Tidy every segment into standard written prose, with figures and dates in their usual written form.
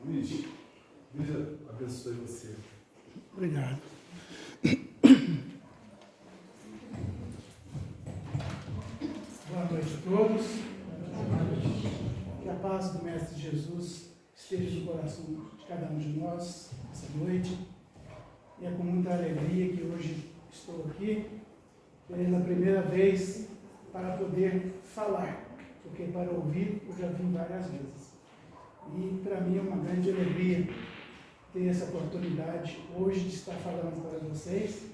Luiz, Deus abençoe você. Obrigado. Boa noite a todos. Que a paz do Mestre Jesus esteja no coração de cada um de nós essa noite. E é com muita alegria que hoje estou aqui, pela primeira vez, para poder falar, porque para ouvir eu já vim várias vezes. E para mim é uma grande alegria ter essa oportunidade hoje de estar falando para vocês,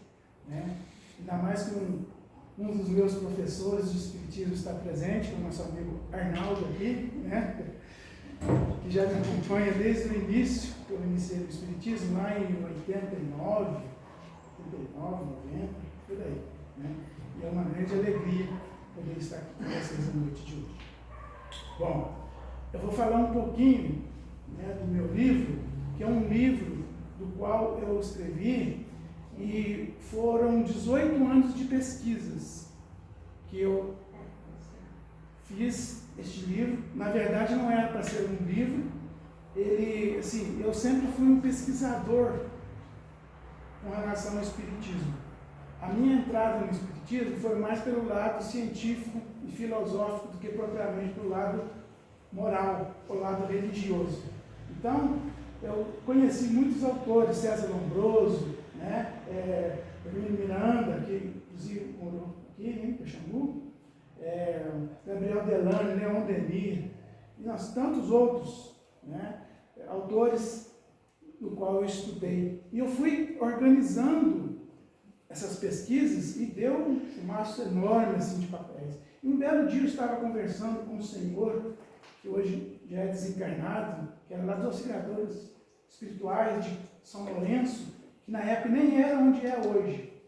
né? Ainda mais que um dos meus professores de Espiritismo está presente, o nosso amigo Arnaldo aqui, né? Que já me acompanha desde o início, que eu iniciei o Espiritismo lá em 89, 90, por aí, né? E é uma grande alegria poder estar aqui com vocês na noite de hoje. Bom, eu vou falar um pouquinho, né, do meu livro, que é um livro do qual eu escrevi e foram 18 anos de pesquisas que eu fiz este livro. Na verdade não era para ser um livro, assim, eu sempre fui um pesquisador com relação ao Espiritismo. A minha entrada no Espiritismo foi mais pelo lado científico e filosófico do que propriamente pelo lado moral, o lado religioso. Então, eu conheci muitos autores, César Lombroso, né, Hermínio Miranda, que inclusive morou aqui em Caxambu, Gabriel Delane, Leon Denis, e nós, tantos outros, né, autores no qual eu estudei. E eu fui organizando essas pesquisas e deu um maço enorme assim, de papéis. E um belo dia eu estava conversando com um senhor, que hoje já é desencarnado, que era lá dos auxiliadores espirituais de São Lourenço, que na época nem era onde é hoje.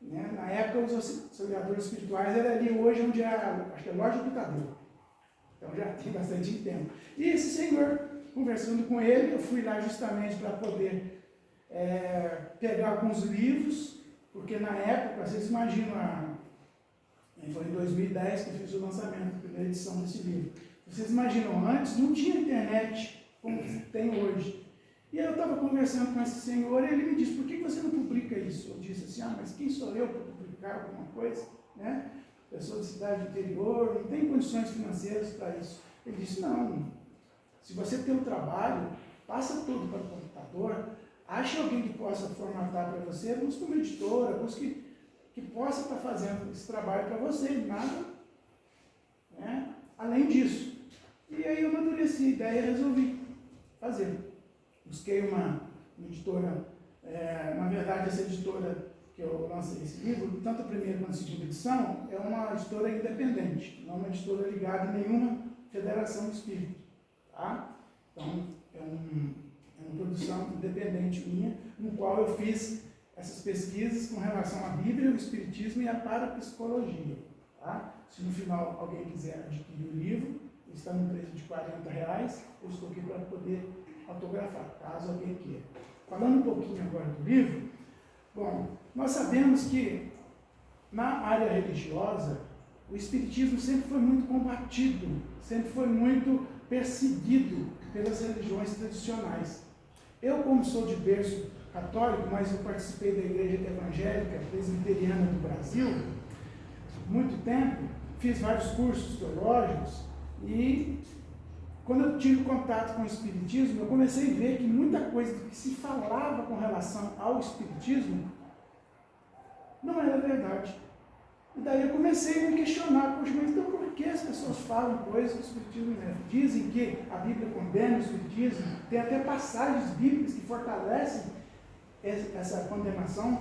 Né? Na época os auxiliadores espirituais eram ali hoje onde é, acho que é a loja do Pitador. Então já tem bastante tempo. E esse senhor, conversando com ele, eu fui lá justamente para poder pegar alguns livros, porque na época, vocês imaginam, foi em 2010 que eu fiz o lançamento, a primeira edição desse livro. Vocês imaginam, antes não tinha internet como tem hoje. E aí eu estava conversando com esse senhor e ele me disse, por que você não publica isso? Eu disse assim, mas quem sou eu para publicar alguma coisa? Né? Pessoa de cidade do interior, não tem condições financeiras para isso. Ele disse, não, se você tem um trabalho, passa tudo para o computador, ache alguém que possa formatar para você, busque uma editora, busque que possa estar fazendo esse trabalho para você, nada, né? Além disso. E aí eu amadureci a ideia e resolvi fazer. Busquei uma editora, na verdade essa editora que eu lancei esse livro, tanto a primeira quanto a segunda edição, é uma editora independente, não é uma editora ligada a nenhuma federação espírita. Tá? Então, é uma produção independente minha, no qual eu fiz essas pesquisas com relação à Bíblia, o Espiritismo e a parapsicologia. Tá? Se no final alguém quiser adquirir o livro, está no preço de R$40, eu estou aqui para poder autografar, caso alguém queira. Falando um pouquinho agora do livro, bom, nós sabemos que na área religiosa, o Espiritismo sempre foi muito combatido, sempre foi muito perseguido pelas religiões tradicionais. Eu, como sou de berço católico, mas eu participei da Igreja Evangélica Presbiteriana do Brasil, muito tempo, fiz vários cursos teológicos e quando eu tive contato com o Espiritismo, eu comecei a ver que muita coisa do que se falava com relação ao Espiritismo não era verdade. E daí eu comecei a me questionar, poxa, mas então por que as pessoas falam coisas que o Espiritismo não é? Dizem que a Bíblia condena o Espiritismo, tem até passagens bíblicas que fortalecem essa condenação.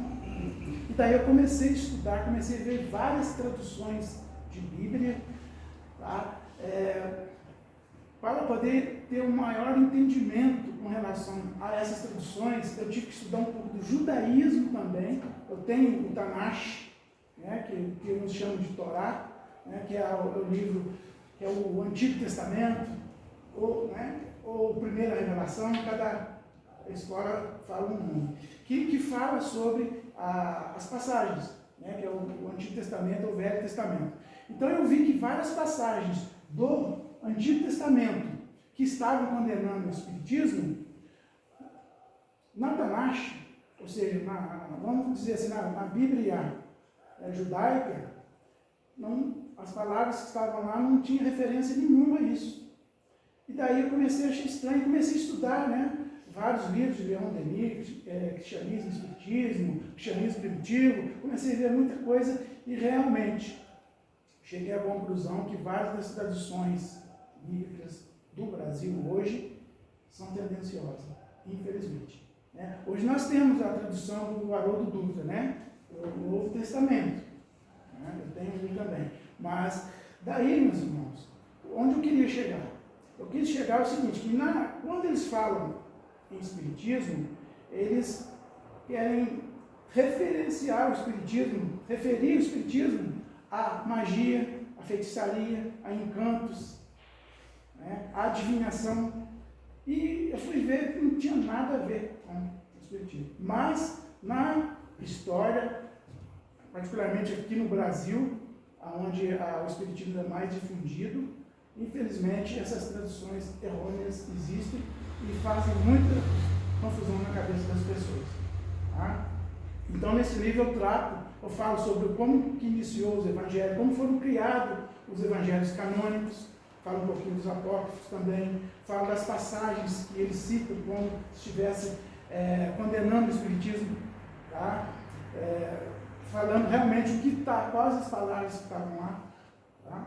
E daí eu comecei a estudar, comecei a ver várias traduções de Bíblia, tá? Para poder ter um maior entendimento com relação a essas traduções. Eu tive que estudar um pouco do judaísmo também. Eu tenho o Tanakh, né, que uns chamam de Torá, né, que é o livro, que é o Antigo Testamento, ou Primeira Revelação, cada escola fala um nome, que fala sobre as passagens, né, que é o Antigo Testamento ou o Velho Testamento. Então eu vi que várias passagens do Antigo Testamento que estavam condenando o espiritismo, na Tanakh, ou seja, vamos dizer assim, na Bíblia judaica, as palavras que estavam lá não tinham referência nenhuma a isso. E daí eu comecei a achar estranho, comecei a estudar, né? Vários livros de Leon Denis, Cristianismo, Espiritismo, Cristianismo Primitivo, comecei a ver muita coisa e realmente cheguei à conclusão que várias das traduções bíblicas do Brasil hoje são tendenciosas, infelizmente. Né? Hoje nós temos a tradução do Haroldo Dutra, né? O Novo Testamento. Né? Eu tenho um também. Mas daí, meus irmãos, onde eu queria chegar? Eu quis chegar ao seguinte, que quando eles falam em Espiritismo, eles querem referenciar o Espiritismo, referir o Espiritismo à magia, à feitiçaria, a encantos, né, à adivinhação. E eu fui ver que não tinha nada a ver com o Espiritismo. Mas, na história, particularmente aqui no Brasil, onde o Espiritismo é mais difundido, infelizmente essas traduções errôneas existem e fazem muita confusão na cabeça das pessoas. Tá? Então, nesse livro eu falo sobre como que iniciou os evangelhos, como foram criados os evangelhos canônicos, falo um pouquinho dos apócrifos também, falo das passagens que eles citam como se estivessem condenando o espiritismo, tá? Falando realmente o que está, quais as palavras que estavam lá, tá?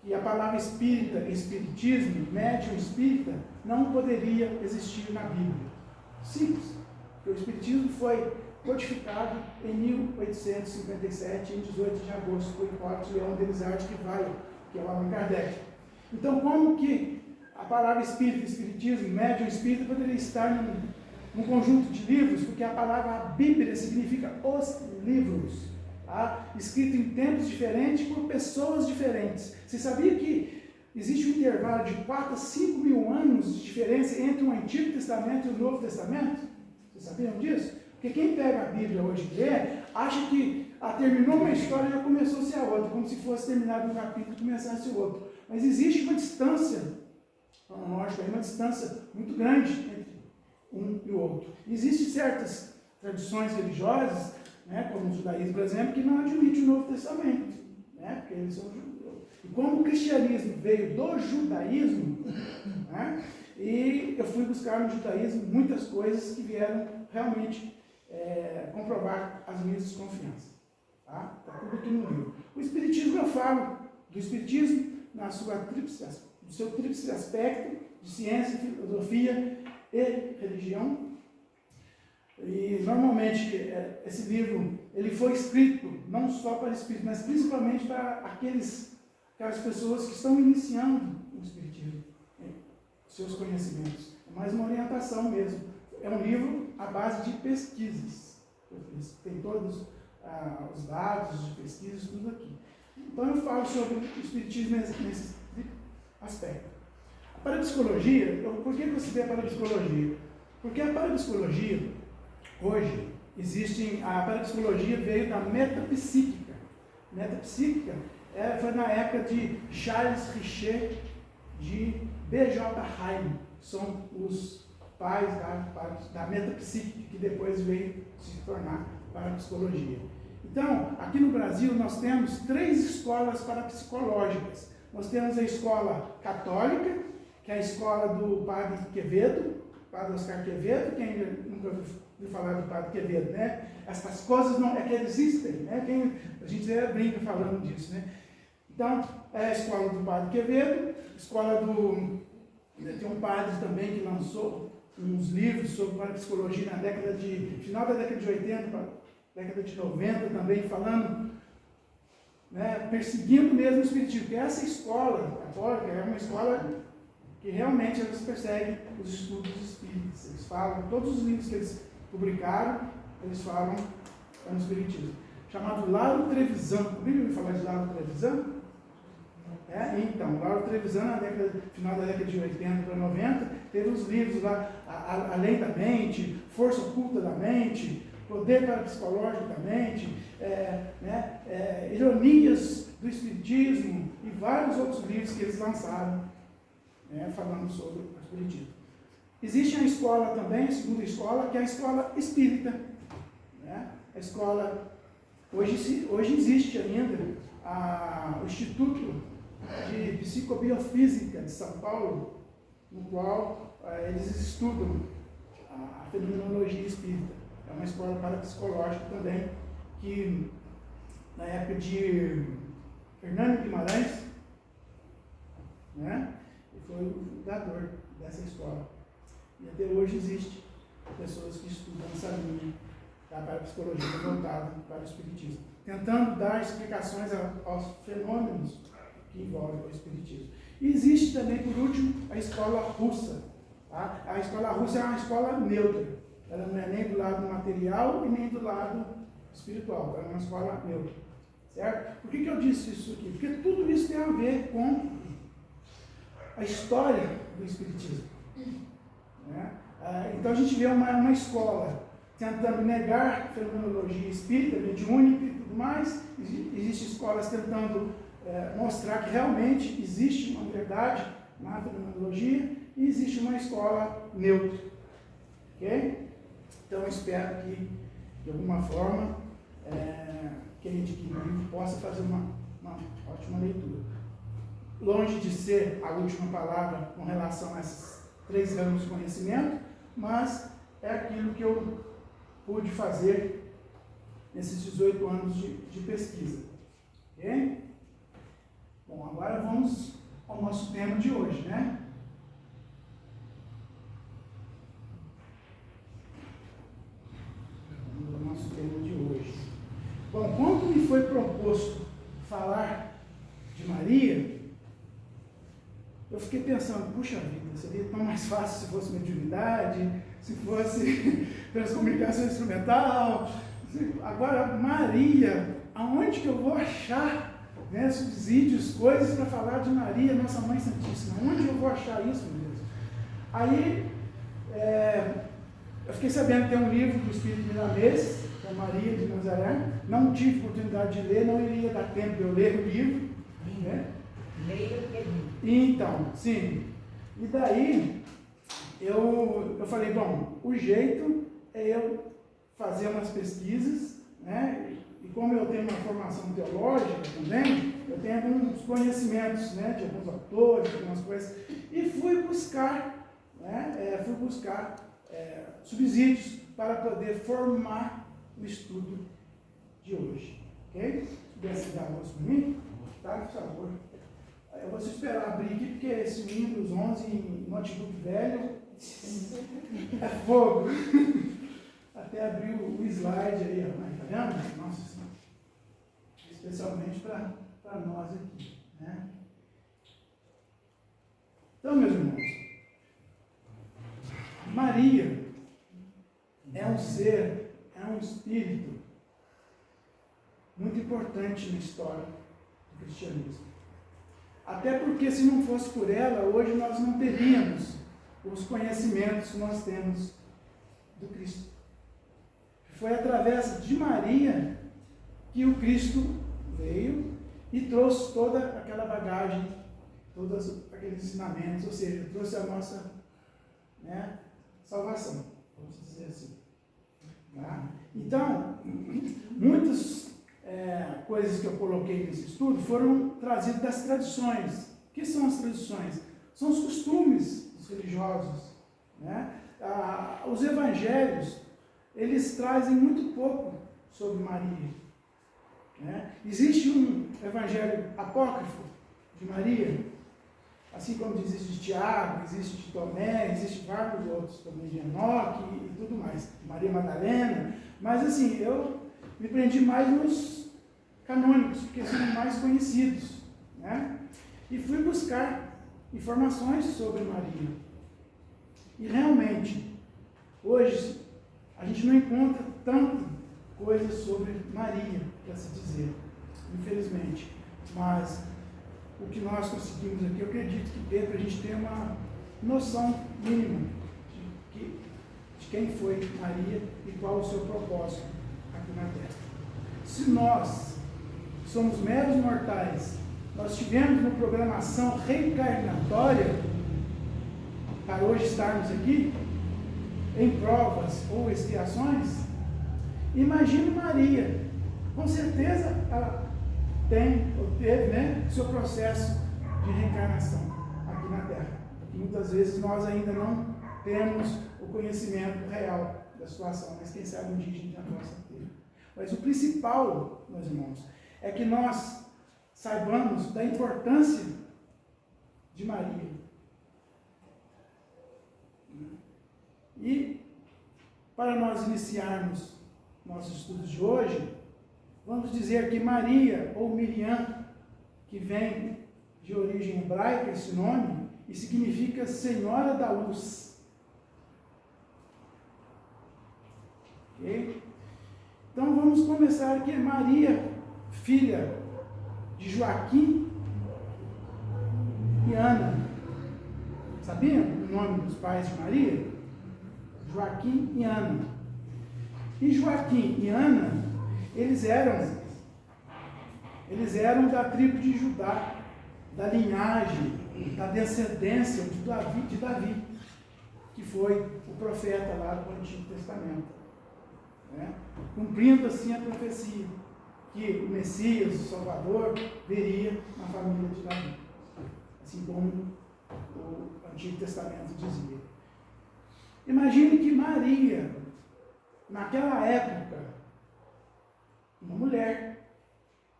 E a palavra espírita, espiritismo, médium espírita, não poderia existir na Bíblia. Simples. Porque o espiritismo foi codificado em 1857, em 18 de agosto, por Hipólito Leon Denis, que é o Allan Kardec. Então, como que a palavra espírita, espiritismo, médium espírita poderia estar num conjunto de livros? Porque a palavra Bíblia significa os livros. Tá? Escrito em tempos diferentes por pessoas diferentes. Você sabia que existe um intervalo de 4 a 5 mil anos de diferença entre o Antigo Testamento e o Novo Testamento? Vocês sabiam disso? Porque quem pega a Bíblia hoje e lê, acha que terminou uma história e já começou-se a outra, como se fosse terminado um capítulo e começasse o outro. Mas existe uma distância, cronológica, uma distância muito grande entre um e o outro. Existem certas tradições religiosas, né, como o judaísmo, por exemplo, que não admite o Novo Testamento, né, porque eles são judeus. E como o cristianismo veio do judaísmo, né, e eu fui buscar no judaísmo muitas coisas que vieram realmente comprovar as minhas desconfianças. Tá? Está tudo aqui no livro. O Espiritismo, eu falo do Espiritismo no seu tríplice aspecto de ciência, filosofia e religião. E normalmente esse livro ele foi escrito não só para espíritos, mas principalmente para aquelas pessoas que estão iniciando o espiritismo, seus conhecimentos. É mais uma orientação mesmo. É um livro à base de pesquisas. Tem todos os dados de pesquisas, tudo aqui. Então eu falo sobre o espiritismo nesse aspecto. A parapsicologia, por que eu citei a parapsicologia? Porque a parapsicologia, hoje, a parapsicologia veio da metapsíquica. Metapsíquica foi na época de Charles Richer, de B.J. Heine, são os pais da metapsíquica, que depois veio se tornar parapsicologia. Então, aqui no Brasil, nós temos 3 escolas parapsicológicas. Nós temos a escola católica, que é a escola do Padre Quevedo, Padre Oscar Quevedo, quem nunca ouviu falar do Padre Quevedo, né? Essas coisas não é que existem, né? A gente brinca falando disso, né? Então, é a escola do Padre Quevedo, tem um padre também que lançou uns livros sobre parapsicologia final da década de 80, década de 90 também, falando, né, perseguindo mesmo o espiritismo, porque essa escola católica é uma escola que realmente eles perseguem os estudos espíritas. Eles falam, todos os livros que eles publicaram, eles falam no espiritismo. Chamado Lauro Trevisan. Ouviu falar de Lauro Trevisan? Então, Lauro Trevisan, final da década de 80 para 90, teve os livros lá, Além da Mente, Força Oculta da Mente, Poder Parapsicológico da Mente, Ironias do Espiritismo e vários outros livros que eles lançaram. né, falando sobre o Espiritismo. Existe a escola também, a segunda escola, que é a escola espírita. Né? A escola, hoje existe ainda o Instituto de Psicobiofísica de São Paulo, no qual eles estudam a fenomenologia espírita. É uma escola parapsicológica também, que na época de Hernando Guimarães, né, ele foi o fundador dessa escola. E até hoje existe pessoas que estudam essa linha da parapsicologia voltada para o Espiritismo, tentando dar explicações aos fenômenos que envolvem o Espiritismo. E existe também, por último, a escola russa. Tá? A escola russa é uma escola neutra. Ela não é nem do lado material e nem do lado espiritual. Ela é uma escola neutra. Certo? Por que eu disse isso aqui? Porque tudo isso tem a ver com a história do Espiritismo. Né? Então a gente vê uma escola tentando negar a fenomenologia espírita, mediúnica e tudo mais. Existem escolas tentando mostrar que realmente existe uma verdade na fenomenologia e existe uma escola neutra. Ok? Então eu espero que, de alguma forma, quem adquirir o livro possa fazer uma ótima leitura. Longe de ser a última palavra com relação a esses 3 ramos de conhecimento, mas é aquilo que eu pude fazer nesses 18 anos de pesquisa. Ok? Bom, agora vamos ao nosso tema de hoje, né? Vamos ao nosso tema de hoje. Bom, quando me foi proposto falar de Maria, eu fiquei pensando, puxa vida, seria tão mais fácil se fosse mediunidade, se fosse transcomunicação instrumental. Agora, Maria, aonde que eu vou achar, né, subsídios, coisas para falar de Maria, Nossa Mãe Santíssima? Onde eu vou achar isso, meu Deus? Aí, eu fiquei sabendo que tem um livro do Espírito Milanês, que é Maria de Nazaré. Não tive oportunidade de ler, não iria dar tempo de eu ler o livro. Né? Leia o livro. Então, sim. E daí, eu falei, bom, o jeito é eu fazer umas pesquisas, né? E como eu tenho uma formação teológica também, eu tenho alguns conhecimentos, né, de alguns autores, algumas coisas, e fui buscar, né, subsídios para poder formar o estudo de hoje. Ok? Se pudesse dar a voz para mim, tá, por favor. Eu vou esperar abrir aqui, porque esse Windows 11 em notebook velho é fogo. Até abrir o slide aí, ó. Tá vendo? Nossa Senhora. Especialmente para nós aqui. Né? Então, meus irmãos, Maria é um ser, é um espírito muito importante na história do cristianismo. Até porque, se não fosse por ela, hoje nós não teríamos os conhecimentos que nós temos do Cristo. Foi através de Maria que o Cristo veio e trouxe toda aquela bagagem, todos aqueles ensinamentos, ou seja, trouxe a nossa, né, salvação, vamos dizer assim. Tá? Então, muitas coisas que eu coloquei nesse estudo foram trazidas das tradições. O que são as tradições? São os costumes dos religiosos. Né? Os evangelhos, eles trazem muito pouco sobre Maria. Né? Existe um evangelho apócrifo de Maria, assim como existe de Tiago, existe de Tomé, existe vários outros também, de Enoque e tudo mais, Maria Madalena, mas assim, eu me prendi mais nos canônicos, porque são mais conhecidos, né? E fui buscar informações sobre Maria. E realmente, hoje, a gente não encontra tanta coisa sobre Maria, para se dizer, infelizmente. Mas o que nós conseguimos aqui, eu acredito que dê para a gente ter uma noção mínima de quem foi Maria e qual o seu propósito aqui na Terra. Se nós somos meros mortais, nós tivemos uma programação reencarnatória, para hoje estarmos aqui, em provas ou expiações, imagine Maria. Com certeza ela tem, ou teve, né, seu processo de reencarnação aqui na Terra. E muitas vezes nós ainda não temos o conhecimento real da situação, mas quem sabe um dia a gente já possa ter. Mas o principal, meus irmãos, é que nós saibamos da importância de Maria. E para nós iniciarmos nossos estudos de hoje, vamos dizer que Maria, ou Miriam, que vem de origem hebraica, esse nome, e significa Senhora da Luz. Ok? Então vamos começar aqui. Maria, filha de Joaquim e Ana. Sabiam o nome dos pais de Maria? Joaquim e Ana. E Joaquim e Ana, eles eram da tribo de Judá, da linhagem, da descendência de Davi, que foi o profeta lá do Antigo Testamento, né? Cumprindo assim a profecia, que o Messias, o Salvador, viria na família de Davi, assim como o Antigo Testamento dizia. Imagine que Maria, naquela época, uma mulher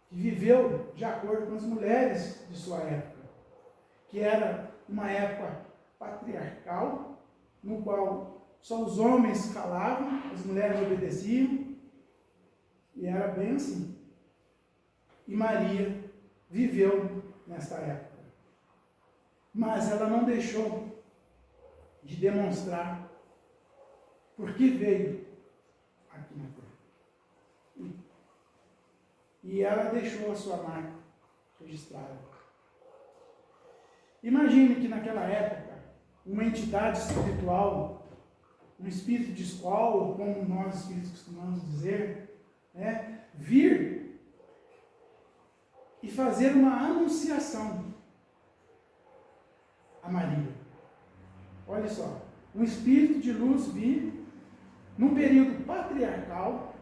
que viveu de acordo com as mulheres de sua época, que era uma época patriarcal, no qual só os homens falavam, as mulheres obedeciam, e era bem assim. E Maria viveu nesta época. Mas ela não deixou de demonstrar por que veio aqui na Terra. E ela deixou a sua marca registrada. Imagine que naquela época, uma entidade espiritual, um espírito de escola, como nós espíritos costumamos dizer, né, vir e fazer uma anunciação a Maria. Olha só, um espírito de luz vir, num período patriarcal,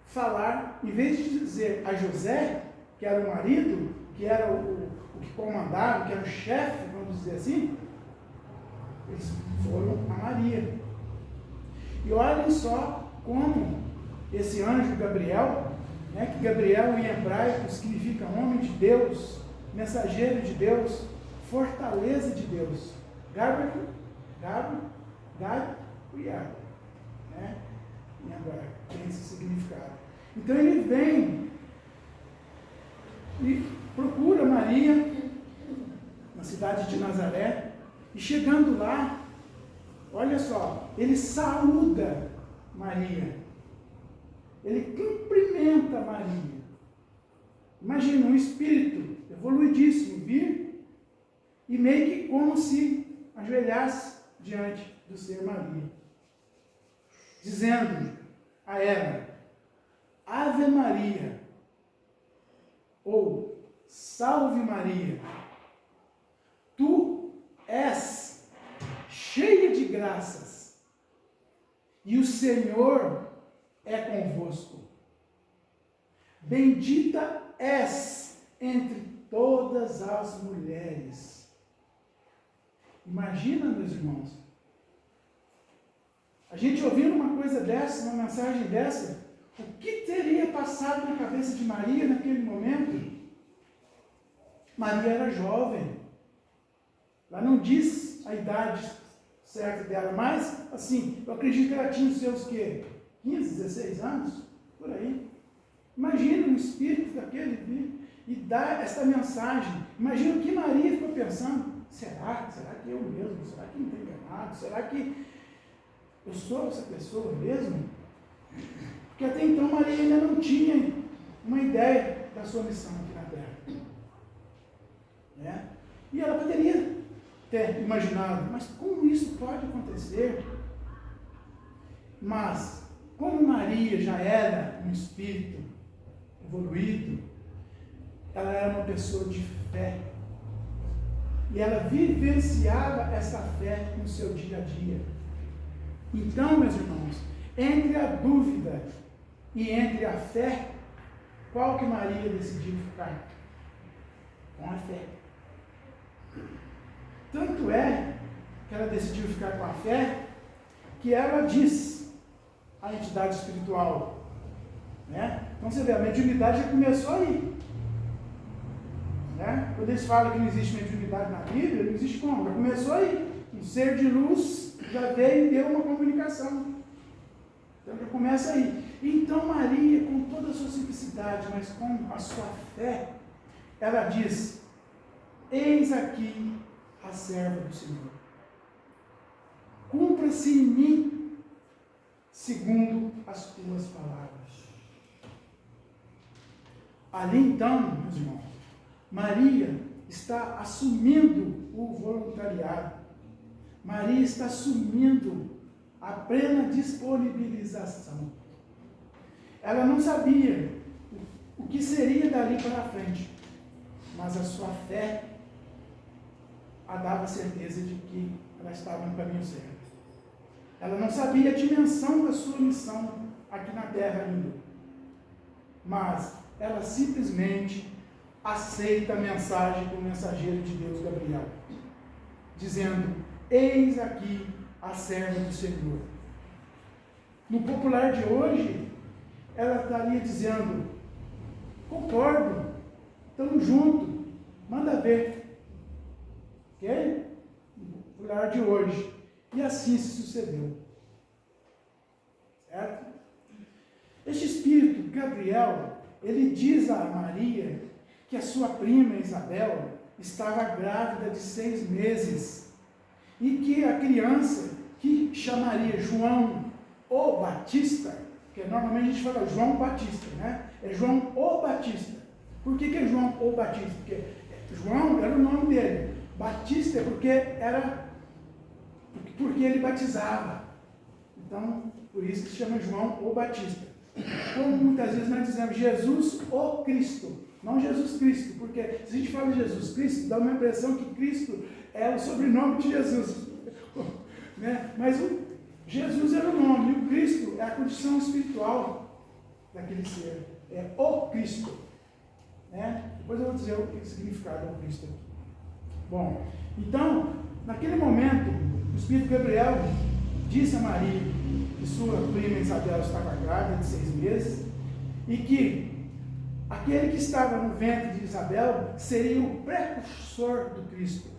falar, em vez de dizer a José, que era o marido, que era o que comandava, que era o chefe, vamos dizer assim, eles foram a Maria. E olhem só como esse anjo Gabriel, né, que Gabriel em hebraico significa homem de Deus, mensageiro de Deus, fortaleza de Deus. Gabriel, né? Em hebraico, tem esse significado. Então ele vem e procura Maria na cidade de Nazaré, e chegando lá, olha só, ele saúda Maria, ele cumprimenta Maria. Imagina um espírito evoluidíssimo vir e meio que como se ajoelhasse diante do ser Maria, dizendo a ela: Ave Maria, ou Salve Maria, tu és cheia de graças, e o Senhor é convosco. Bendita és entre todas as mulheres. Imagina, meus irmãos, a gente ouvindo uma coisa dessa, uma mensagem dessa, o que teria passado na cabeça de Maria naquele momento? Maria era jovem. Ela não diz a idade certa dela, mas, assim, eu acredito que ela tinha os seus, 15, 16 anos, por aí. Imagina um espírito daquele vir e dar essa mensagem. Imagina o que Maria ficou pensando. Será que eu mesmo? Será que não estou enganado? Será que eu sou essa pessoa mesmo? Porque até então Maria ainda não tinha uma ideia da sua missão aqui na Terra. Né? E ela poderia ter imaginado, mas como isso pode acontecer? Mas, como Maria já era um espírito evoluído, ela era uma pessoa de fé. E ela vivenciava essa fé no seu dia a dia. Então, meus irmãos, entre a dúvida e entre a fé, qual que Maria decidiu ficar? Com a fé. Tanto é que ela decidiu ficar com a fé, que ela diz à entidade espiritual, né? Então você vê, a mediunidade já começou aí, né? Quando eles falam que não existe mediunidade na Bíblia, não existe como, já começou aí. Um ser de luz já veio e deu uma comunicação. Então já começa aí. Então Maria, com toda a sua simplicidade, mas com a sua fé, ela diz: eis aqui a serva do Senhor. Cumpra-se em mim segundo as tuas palavras. Ali então, meus irmãos, Maria está assumindo o voluntariado. Maria está assumindo a plena disponibilização. Ela não sabia o que seria dali para frente, mas a sua fé a dava certeza de que ela estava no caminho certo. Ela não sabia a dimensão da sua missão aqui na terra ainda, mas ela simplesmente aceita a mensagem do mensageiro de Deus, Gabriel, dizendo: eis aqui a serva do Senhor. No popular de hoje, ela estaria dizendo: concordo, estamos juntos, manda ver. Ok? No popular de hoje. E assim se sucedeu. Certo? Este espírito, Gabriel, ele diz a Maria que a sua prima Isabel estava grávida de 6 meses e que a criança, que chamaria João o Batista, que normalmente a gente fala João Batista, né? É João o Batista. Por que é João o Batista? Porque João era o nome dele. Batista é porque ele batizava. Então, por isso que se chama João o Batista. Como muitas vezes nós dizemos Jesus o Cristo, não Jesus Cristo, porque se a gente fala Jesus Cristo, dá uma impressão que Cristo é o sobrenome de Jesus. Né? Mas Jesus era o nome, e o Cristo é a condição espiritual daquele ser. É o Cristo. Né? Depois eu vou dizer o que significa o Cristo aqui. Bom, então, naquele momento, o Espírito Gabriel disse a Maria que sua prima Isabel estava grávida de 6 meses e que aquele que estava no ventre de Isabel seria o precursor do Cristo.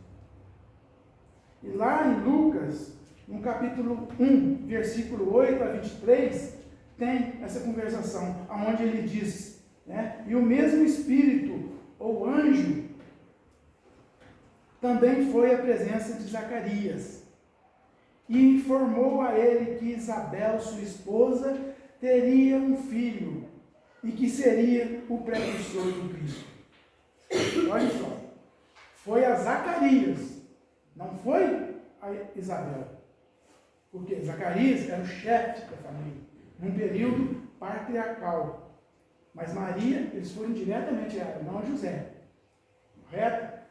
E lá em Lucas, no capítulo 1, versículo 8 a 23, tem essa conversação, onde ele diz, né, e o mesmo Espírito, ou anjo, também foi à presença de Zacarias e informou a ele que Isabel, sua esposa, teria um filho e que seria o precursor do Cristo. Olha só, foi a Zacarias, não foi a Isabel, porque Zacarias era o chefe da família, num período patriarcal, mas Maria, eles foram diretamente a ela, não a José, correto?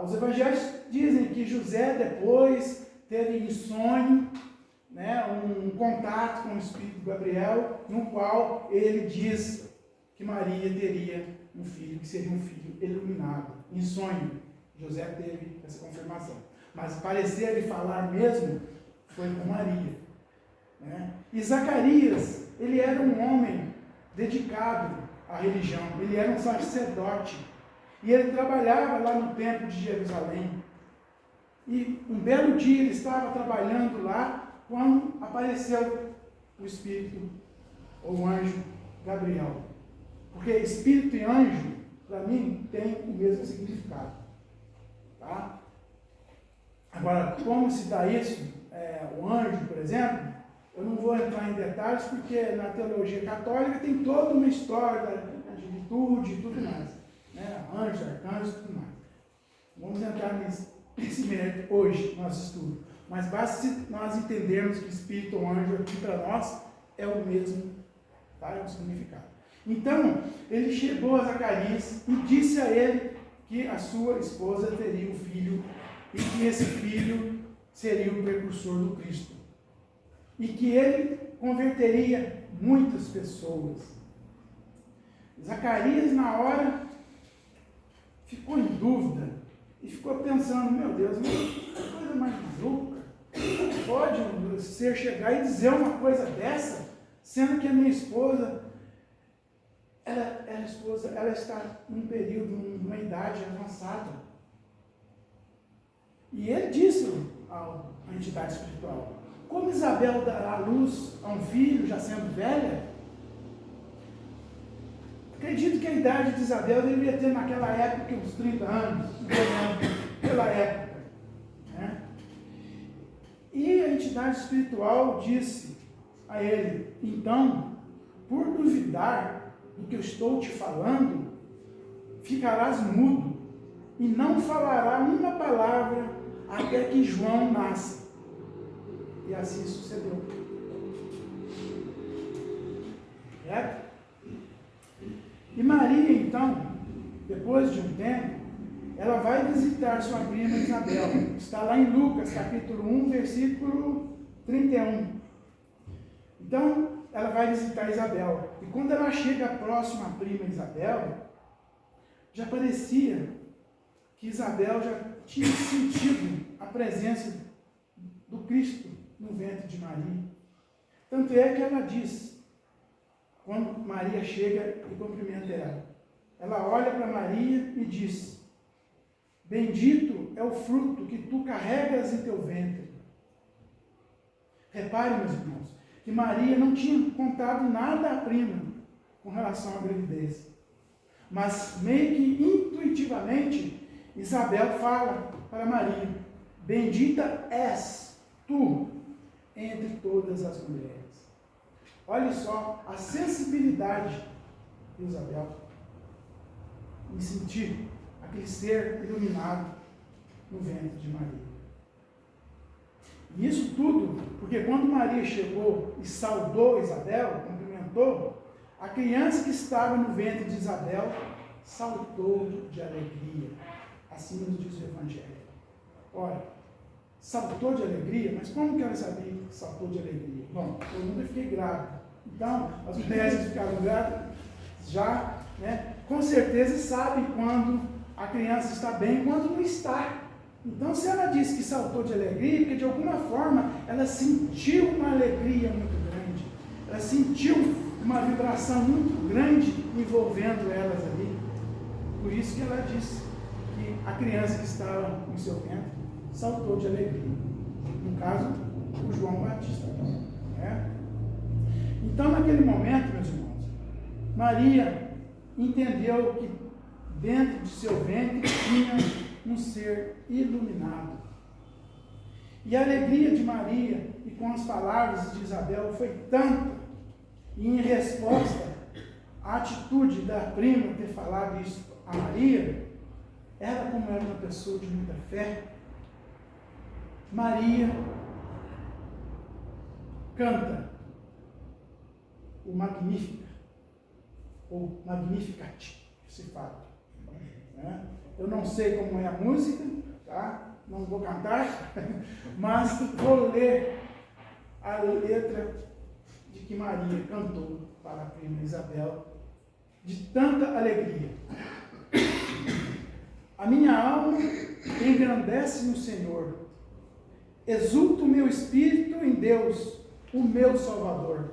Os evangelhos dizem que José depois teve em sonho, né, um contato com o Espírito Gabriel, no qual ele diz que Maria teria um filho, que seria um filho iluminado. Em sonho, José teve essa confirmação. Mas parecer ele falar mesmo foi com Maria. Né? E Zacarias, ele era um homem dedicado à religião, ele era um sacerdote. E ele trabalhava lá no templo de Jerusalém. E um belo dia ele estava trabalhando lá, quando apareceu o Espírito, ou o anjo Gabriel. Porque Espírito e anjo, para mim, tem o mesmo significado. Tá? Agora, como se dá isso, o anjo, por exemplo, eu não vou entrar em detalhes, porque na teologia católica tem toda uma história da angelitude e tudo mais. Né? Anjos, arcanjos e tudo mais. Vamos entrar nesse mérito hoje, no nosso estudo. Mas basta nós entendermos que espírito ou anjo aqui para nós é o mesmo, tá? É o significado. Então, ele chegou a Zacarias e disse a ele que a sua esposa teria um filho e que esse filho seria o precursor do Cristo. E que ele converteria muitas pessoas. Zacarias, na hora, ficou em dúvida e ficou pensando, meu Deus, que coisa mais maluca. Pode um ser chegar e dizer uma coisa dessa, sendo que a minha esposa, ela está num período, numa idade avançada. E ele disse à entidade espiritual, como Isabel dará luz a um filho, já sendo velha? Acredito que a idade de Isabel deveria ter naquela época uns 30 anos, pela época. Né? E a entidade espiritual disse a ele, então, por duvidar do que eu estou te falando, ficarás mudo e não falará uma palavra até que João nasça. E assim sucedeu. Certo? E Maria, então, depois de um tempo, ela vai visitar sua prima Isabel. Está lá em Lucas, capítulo 1, versículo 31. Então, ela vai visitar Isabel. E quando ela chega próxima à prima Isabel, já parecia que Isabel já tinha sentido a presença do Cristo no ventre de Maria. Tanto é que ela diz, quando Maria chega e cumprimenta ela olha para Maria e diz, bendito é o fruto que tu carregas em teu ventre. Repare, meus irmãos, que Maria não tinha contado nada à prima com relação à gravidez. Mas meio que intuitivamente, Isabel fala para Maria, bendita és tu entre todas as mulheres. Olha só a sensibilidade de Isabel em sentir aquele ser iluminado no ventre de Maria. E isso tudo, porque quando Maria chegou e saudou Isabel, cumprimentou, a criança que estava no ventre de Isabel saltou de alegria. Assim nos diz o Evangelho. Ora, saltou de alegria, mas como que ela sabia que saltou de alegria? Bom, eu nunca fiquei grávida. Então, as mulheres que ficaram grávidas já, né, com certeza sabem quando a criança está bem e quando não está. Então, se ela disse que saltou de alegria, porque de alguma forma ela sentiu uma alegria muito grande, ela sentiu uma vibração muito grande envolvendo elas ali. Por isso que ela disse que a criança que estava no seu ventre saltou de alegria. No caso, o João Batista. Né? Então, naquele momento, meus irmãos, Maria entendeu que dentro de seu ventre tinha um ser iluminado. E a alegria de Maria, e com as palavras de Isabel, foi tanta, e em resposta à atitude da prima ter falado isso a Maria, ela, como era uma pessoa de muita fé, Maria canta o Magnificat, ou Magnificat, que se fala. Né? Eu não sei como é a música, tá? Não vou cantar, mas vou ler a letra de que Maria cantou para a prima Isabel, de tanta alegria. A minha alma engrandece no Senhor, exulta o meu espírito em Deus, o meu Salvador.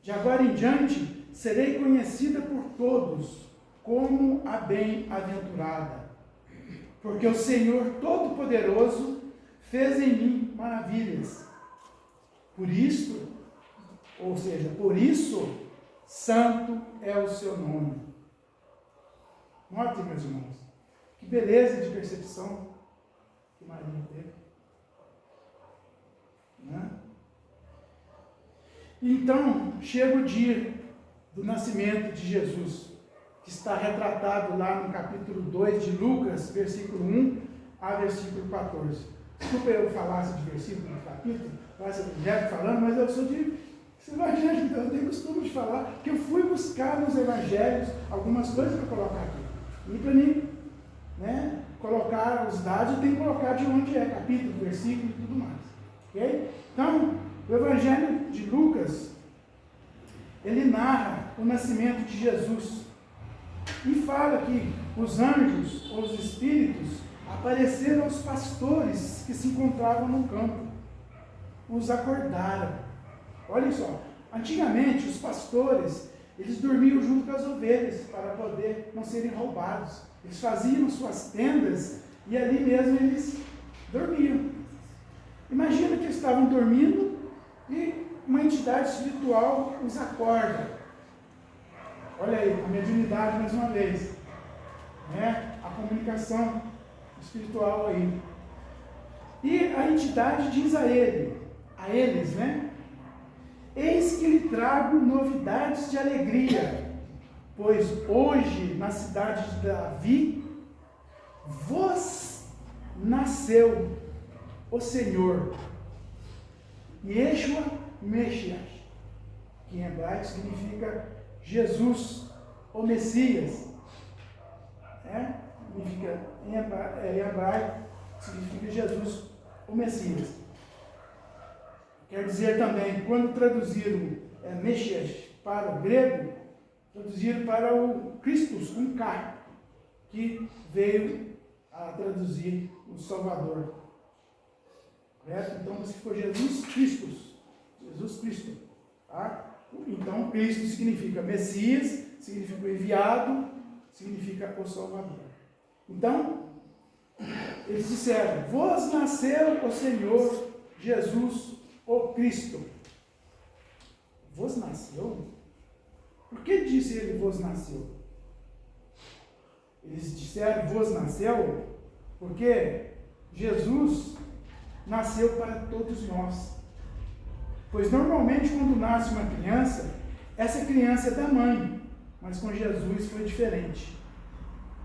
De agora em diante, serei conhecida por todos como a bem-aventurada, porque o Senhor Todo-Poderoso fez em mim maravilhas. Por isso, santo é o seu nome. Notem, meus irmãos, que beleza de percepção que Maria teve. Né? Então, chega o dia do nascimento de Jesus, que está retratado lá no capítulo 2 de Lucas, versículo 1 a versículo 14. Desculpa eu falasse de versículo no capítulo, parece Evangelho falando, mas eu sou de evangelho, então eu tenho costume de falar, que eu fui buscar nos evangelhos algumas coisas para colocar aqui. E para mim, né, colocar os dados, eu tenho que colocar de onde é, capítulo, versículo e tudo mais. Ok? Então, o Evangelho de Lucas, ele narra o nascimento de Jesus. E fala que os anjos, ou os espíritos, apareceram aos pastores que se encontravam no campo. Os acordaram. Olhem só, antigamente os pastores, eles dormiam junto com as ovelhas para poder não serem roubados. Eles faziam suas tendas e ali mesmo eles dormiam. Imagina que eles estavam dormindo e uma entidade espiritual os acorda. Olha aí, a mediunidade mais uma vez. Né? A comunicação espiritual aí. E a entidade diz a eles, né? Eis que lhe trago novidades de alegria, pois hoje na cidade de Davi vos nasceu o Senhor, Yeshua Meshiach, que em hebraico significa Jesus, o Messias. Significa, em hebraico significa Jesus, o Messias. Quer dizer também, quando traduziram Messias para o grego, traduziram para o Christus, com K, que veio a traduzir o Salvador. Correto? Então, se for Jesus Christus, Jesus Cristo. Tá? Então, Cristo significa Messias, significa o enviado, significa o Salvador. Então, eles disseram, vos nasceu o Senhor Jesus, o Cristo. Vos nasceu? Por que disse ele vos nasceu? Eles disseram vos nasceu porque Jesus nasceu para todos nós. Pois normalmente quando nasce uma criança, essa criança é da mãe, mas com Jesus foi diferente.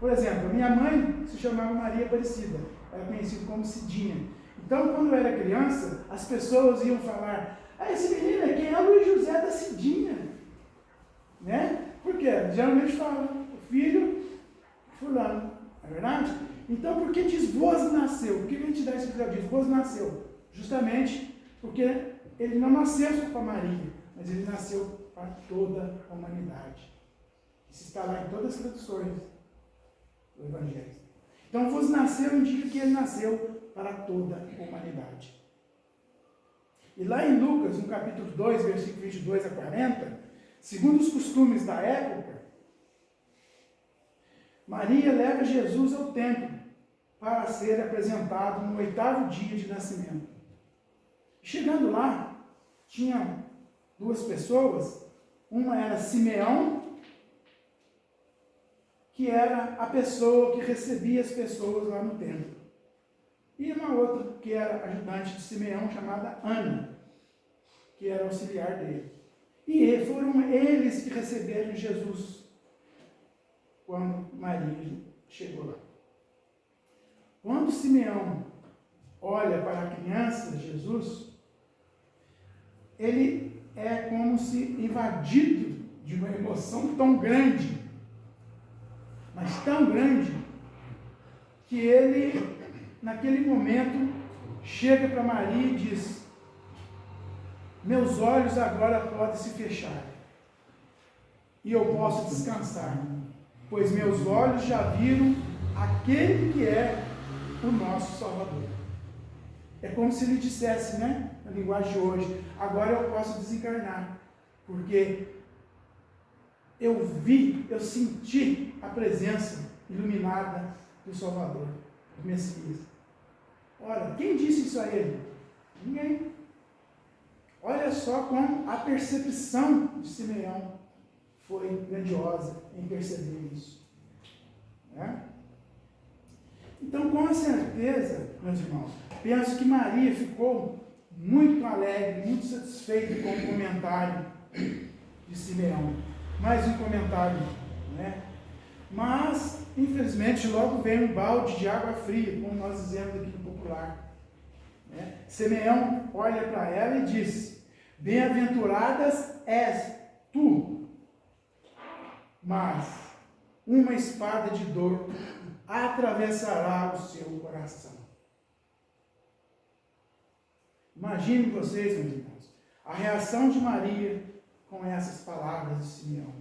Por exemplo, a minha mãe se chamava Maria Aparecida, era conhecida como Cidinha. Então, quando eu era criança, as pessoas iam falar, esse menino é quem é o Luiz José da Cidinha. Né? Por quê? Geralmente falam, o filho fulano, não é verdade? Então, por que diz vos nasceu? Por que a entidade espiritual diz vos nasceu? Justamente porque ele não nasceu só para Maria, mas ele nasceu para toda a humanidade. Isso está lá em todas as traduções do Evangelho. Então, vos nasceu indica que ele nasceu para toda a humanidade. E lá em Lucas, no capítulo 2, versículo 22 a 40, segundo os costumes da época, Maria leva Jesus ao templo para ser apresentado no 8º dia de nascimento. Chegando lá, tinha duas pessoas, uma era Simeão, que era a pessoa que recebia as pessoas lá no templo. E uma outra que era ajudante de Simeão, chamada Ana, que era auxiliar dele. E foram eles que receberam Jesus quando Maria chegou lá. Quando Simeão olha para a criança, Jesus, ele é como se invadido de uma emoção tão grande, mas tão grande, que ele, naquele momento, chega para Maria e diz, meus olhos agora podem se fechar, e eu posso descansar, pois meus olhos já viram aquele que é o nosso Salvador. É como se ele dissesse, né, na linguagem de hoje, agora eu posso desencarnar, porque eu vi, eu senti a presença iluminada do Salvador, do Messias. Ora, quem disse isso a ele? Ninguém. Olha só como a percepção de Simeão foi grandiosa em perceber isso. Né? Então, com certeza, meus irmãos, penso que Maria ficou muito alegre, muito satisfeita com o comentário de Simeão. Mais um comentário, né? Mas, infelizmente, logo vem um balde de água fria, como nós dizemos aqui no popular. Né? Simeão olha para ela e diz, bem-aventuradas és tu, mas uma espada de dor atravessará o seu coração. Imaginem vocês, meus irmãos, a reação de Maria com essas palavras de Simeão.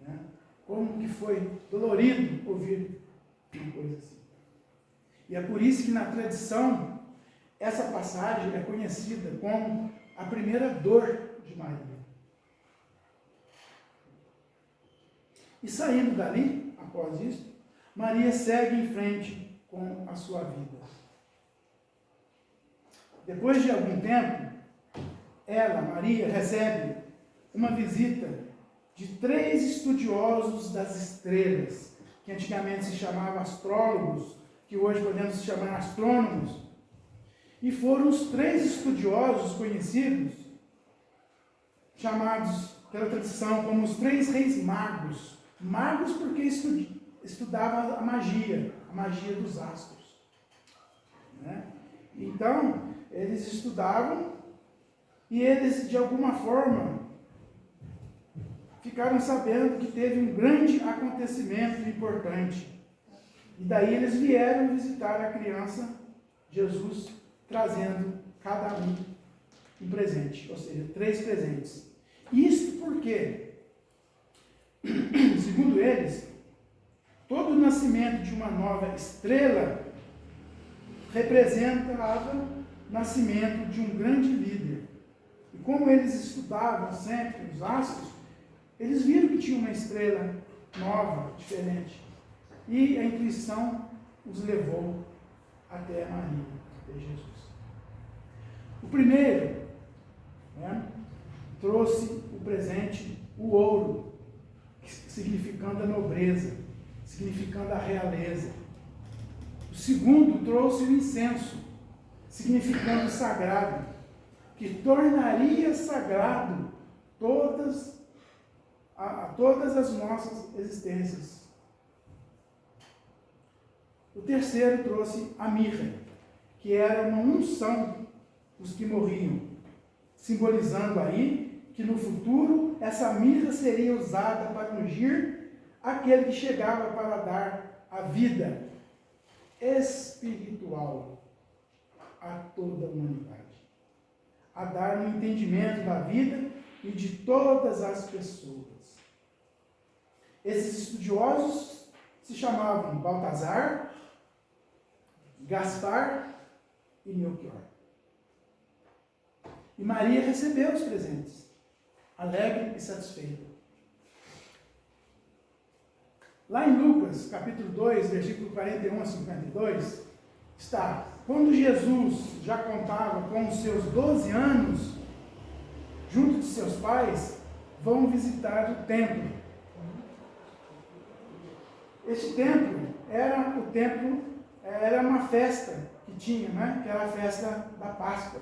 Né? Como que foi dolorido ouvir uma coisa assim. E é por isso que na tradição, essa passagem é conhecida como a primeira dor de Maria. E saindo dali, após isso, Maria segue em frente com a sua vida. Depois de algum tempo, ela, Maria, recebe uma visita de 3 estudiosos das estrelas, que antigamente se chamavam astrólogos, que hoje podemos chamar astrônomos. E foram os 3 estudiosos conhecidos, chamados pela tradição como os 3 reis magos. Magos porque estudavam a magia dos astros. Né? Então, eles estudavam e eles, de alguma forma, ficaram sabendo que teve um grande acontecimento importante. E daí eles vieram visitar a criança Jesus, trazendo cada um presente, ou seja, 3 presentes. Isso porque, segundo eles, todo o nascimento de uma nova estrela representava o nascimento de um grande líder. E como eles estudavam sempre os astros, eles viram que tinha uma estrela nova, diferente. E a intuição os levou até Maria, até Jesus. O primeiro, né, trouxe o presente, o ouro, significando a nobreza, significando a realeza. O segundo trouxe o incenso, significando o sagrado, que tornaria sagrado todas as nossas existências. O terceiro trouxe a mirra, que era uma unção dos que morriam, simbolizando aí que no futuro essa mirra seria usada para ungir aquele que chegava para dar a vida espiritual a toda a humanidade, a dar um entendimento da vida e de todas as pessoas. Esses estudiosos se chamavam Baltazar, Gaspar e Melchior. E Maria recebeu os presentes, alegre e satisfeita. Lá em Lucas, capítulo 2, versículo 41 a 52, está: quando Jesus já contava com os seus 12 anos, junto de seus pais, vão visitar o templo. Este templo era uma festa que tinha, né? Que era a festa da Páscoa.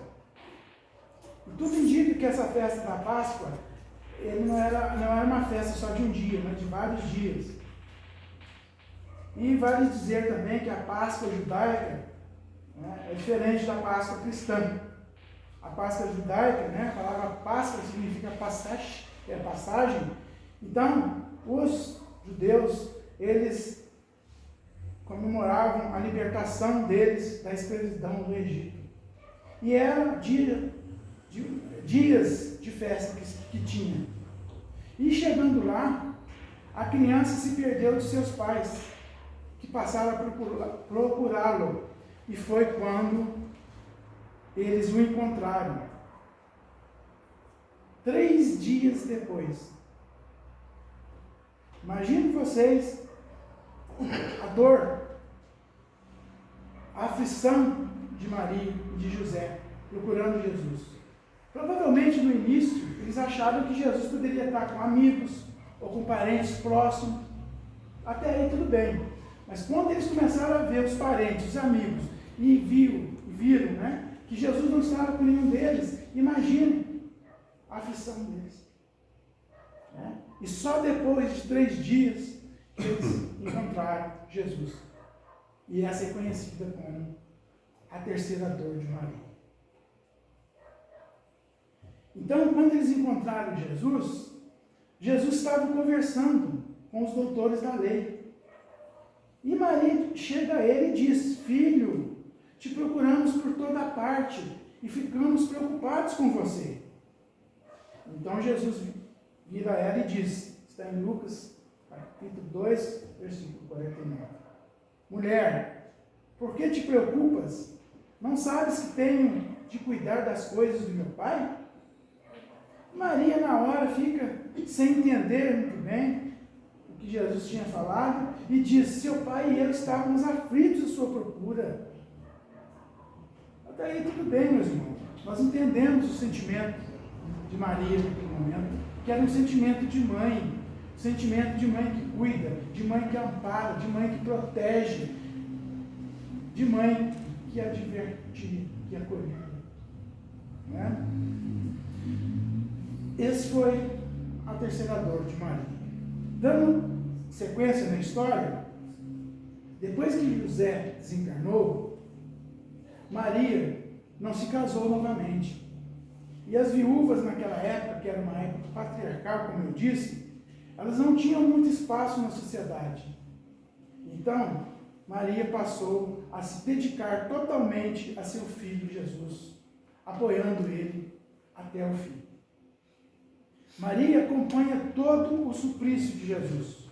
E tudo indica que essa festa da Páscoa não era uma festa só de um dia, mas de vários dias. E vale dizer também que a Páscoa judaica, né, é diferente da Páscoa cristã. A Páscoa judaica, né, a palavra Páscoa significa passagem, é passagem. Então, os judeus, eles comemoravam a libertação deles da escravidão do Egito. E eram dias de festa que tinha. E chegando lá, a criança se perdeu de seus pais, que passaram a procurá-lo. E foi quando eles o encontraram. 3 dias depois. Imaginem vocês a dor, a aflição de Maria e de José procurando Jesus. Provavelmente no início eles acharam que Jesus poderia estar com amigos ou com parentes próximos. Até aí tudo bem. Mas quando eles começaram a ver os parentes, os amigos, e viram, né, que Jesus não estava com nenhum deles, imagine a aflição deles. Né? E só depois de 3 dias eles encontraram Jesus. E essa é conhecida como a terceira dor de Maria. Então, quando eles encontraram Jesus, Jesus estava conversando com os doutores da lei. E Maria chega a ele e diz: Filho, te procuramos por toda parte e ficamos preocupados com você. Então Jesus vira a ela e diz, está em Lucas, capítulo 2, versículo 49. Mulher, por que te preocupas? Não sabes que tenho de cuidar das coisas do meu Pai? Maria, na hora, fica sem entender muito bem o que Jesus tinha falado e diz: seu pai e eu estávamos aflitos à sua procura. Até aí tudo bem, meus irmãos. Nós entendemos o sentimento de Maria naquele momento, que era um sentimento de mãe, sentimento de mãe que cuida, de mãe que ampara, de mãe que protege, de mãe que adverte, que acolhe. Né? Esse foi a terceira dor de Maria. Dando sequência na história, depois que José desencarnou, Maria não se casou novamente. E as viúvas naquela época, que era uma época patriarcal, como eu disse, elas não tinham muito espaço na sociedade. Então, Maria passou a se dedicar totalmente a seu filho Jesus, apoiando ele até o fim. Maria acompanha todo o suplício de Jesus.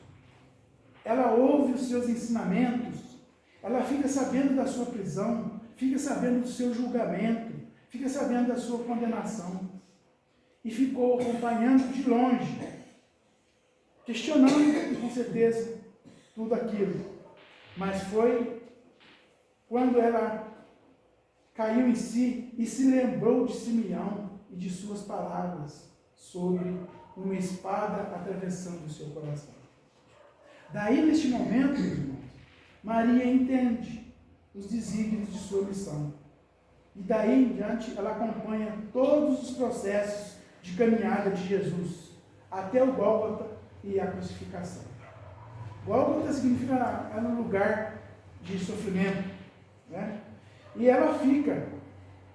Ela ouve os seus ensinamentos, ela fica sabendo da sua prisão, fica sabendo do seu julgamento, fica sabendo da sua condenação. E ficou acompanhando de longe, questionando com certeza tudo aquilo. Mas foi quando ela caiu em si e se lembrou de Simeão e de suas palavras sobre uma espada atravessando o seu coração. Daí, neste momento, irmãos, Maria entende os desígnios de sua missão. E daí em diante, ela acompanha todos os processos de caminhada de Jesus, até o Gólgota e a crucificação. Gólgota significa um lugar de sofrimento, né? E ela fica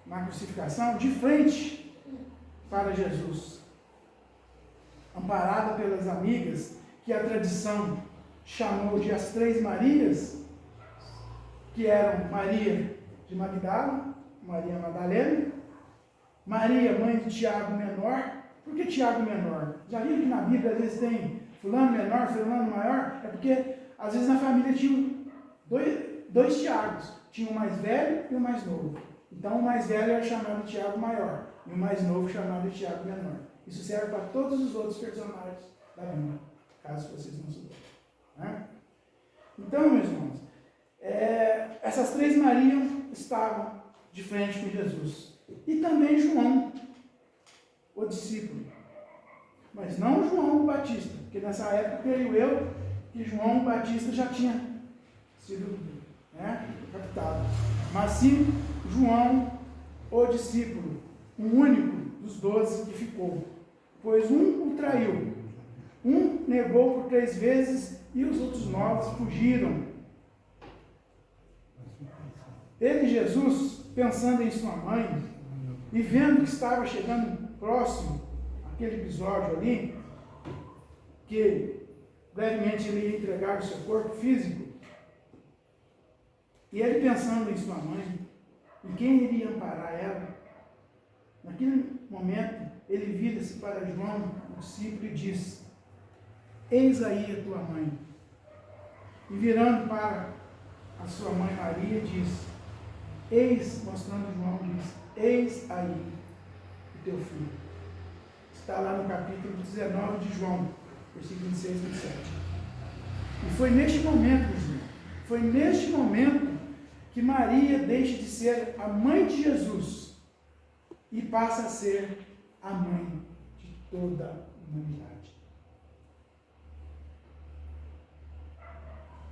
na crucificação de frente para Jesus, amparada pelas amigas, que a tradição chamou de as três Marias, que eram Maria de Magdala, Maria Madalena, Maria, mãe de Tiago Menor. Por que Tiago Menor? Já viram que na Bíblia às vezes tem fulano menor, fulano maior? É porque às vezes na família tinha dois Tiagos, tinha o mais velho e o mais novo. Então o mais velho era chamado de Tiago Maior e o mais novo chamado de Tiago Menor. Isso serve para todos os outros personagens da Bíblia, caso vocês não souberem. Né? Então, meus irmãos, essas três Marias estavam de frente com Jesus. E também João, o discípulo. Mas não João o Batista, porque nessa época, creio eu, que João o Batista já tinha sido captado. Mas sim João, o discípulo, o único dos 12 que ficou. Pois um o traiu, um negou por 3 vezes e os outros 9 fugiram. Ele, Jesus, pensando em sua mãe e vendo que estava chegando próximo aquele episódio ali, que brevemente ele ia entregar o seu corpo físico, e ele pensando em sua mãe, em quem iria amparar ela, naquele momento ele vira-se para João, o discípulo, e diz: eis aí a tua mãe. E virando para a sua mãe Maria, diz: eis, mostrando João, diz: eis aí o teu filho. Está lá no capítulo 19 de João, versículo 26 e 27. E foi neste momento, foi neste momento que Maria deixa de ser a mãe de Jesus e passa a ser a mãe de toda a humanidade.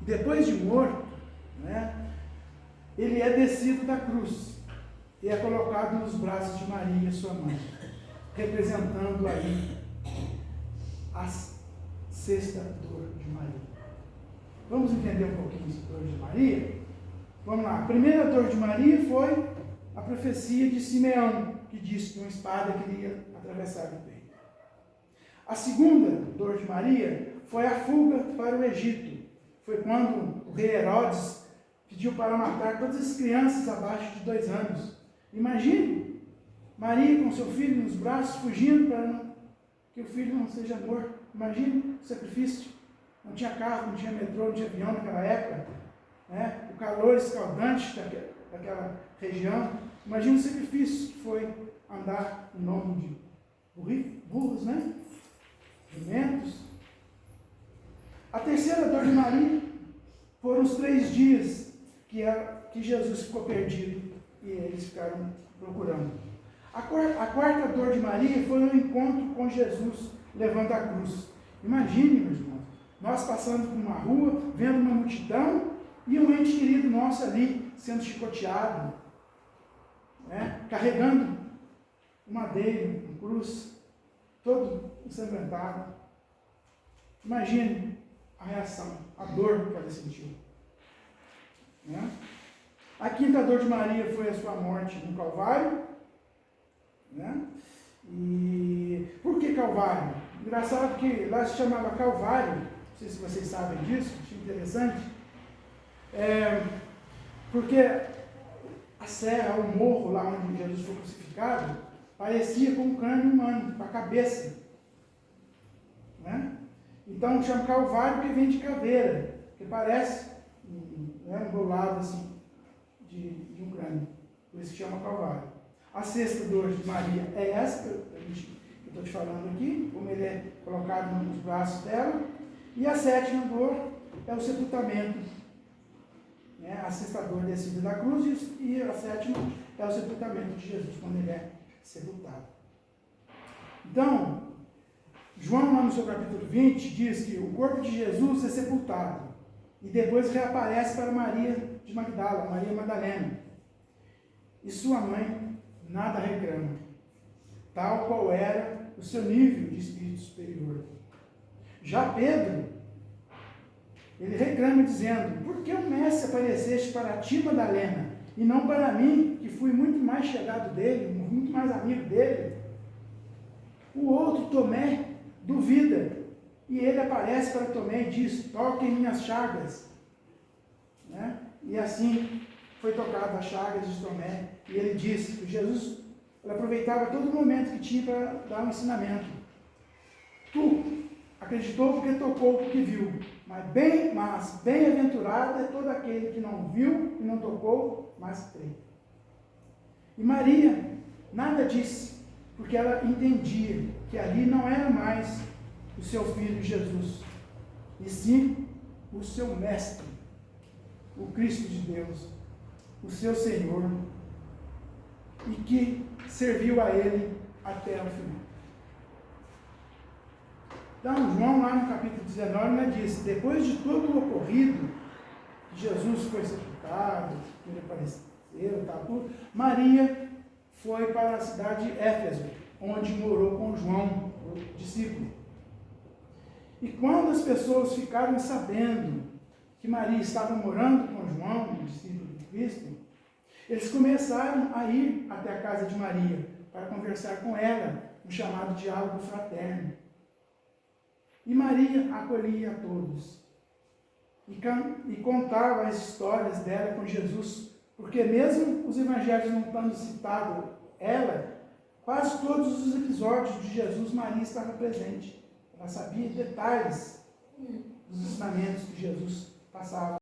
Depois de morto, ele é descido da cruz e é colocado nos braços de Maria, sua mãe, representando aí a sexta dor de Maria. Vamos entender um pouquinho essa dor de Maria? Vamos lá. A primeira dor de Maria foi a profecia de Simeão, que disse que uma espada queria atravessar o peito. A segunda dor de Maria foi a fuga para o Egito. Foi quando o rei Herodes pediu para matar todas as crianças abaixo de 2 anos. Imagine Maria com seu filho nos braços, fugindo para que o filho não seja morto. Imagine o sacrifício. Não tinha carro, não tinha metrô, não tinha avião naquela época. Né? O calor escaldante daquela região. Imagine o sacrifício que foi andar em nome de burros, né? Jumentos. A terceira dor de Maria foram os 3 dias que Jesus ficou perdido e eles ficaram procurando. A quarta dor de Maria foi um encontro com Jesus levando a cruz. Imagine, meus irmãos, nós passando por uma rua, vendo uma multidão e um ente querido nosso ali sendo chicoteado, né? Carregando um madeiro, uma cruz, todo ensanguentado. Imagine a reação, a dor que ela sentiu. Né? A quinta dor de Maria foi a sua morte no Calvário. Né? E por que Calvário? Engraçado que lá se chamava Calvário, não sei se vocês sabem disso, achei interessante. Porque a serra, o morro lá onde Jesus foi crucificado, parecia com o crânio humano, com a cabeça. Né? Então chama Calvário porque vem de caveira, que parece um bolado assim de um crânio. Por isso que chama Calvário. A sexta dor de Maria é essa que eu estou te falando aqui, como ele é colocado nos braços dela. E a sétima dor é o sepultamento. Né? A sexta dor descida da cruz e a sétima é o sepultamento de Jesus, quando ele é sepultado. Então, João, lá no seu capítulo 20, diz que o corpo de Jesus é sepultado e depois reaparece para Maria de Magdala, Maria Madalena. E sua mãe nada reclama, tal qual era o seu nível de espírito superior. Já Pedro, ele reclama dizendo: por que o mestre apareceste para ti, Madalena, e não para mim, que fui muito mais chegado dele, muito mais amigo dele? O outro, Tomé, duvida, e ele aparece para Tomé e diz: toque em minhas chagas. Né? E assim foi tocado as chagas de Tomé, e ele disse que Jesus aproveitava todo momento que tinha para dar um ensinamento. Tu acreditou porque tocou, porque viu, mas bem-aventurado é todo aquele que não viu e não tocou, mas crê. E Maria nada disse, porque ela entendia que ali não era mais o seu filho Jesus, e sim o seu mestre, o Cristo de Deus, o seu Senhor, e que serviu a ele até o final. Então, João, lá no capítulo 19, né, diz: depois de todo o ocorrido, que Jesus foi sepultado, que ele apareceu, tal, tudo, Maria foi para a cidade de Éfeso, onde morou com João, o discípulo. E quando as pessoas ficaram sabendo que Maria estava morando com João, o discípulo de Cristo, eles começaram a ir até a casa de Maria para conversar com ela, um chamado diálogo fraterno. E Maria acolhia a todos e contava as histórias dela com Jesus, porque mesmo os evangelhos não tendo citado ela, quase todos os episódios de Jesus, Maria estava presente. Ela sabia detalhes dos ensinamentos que Jesus passava.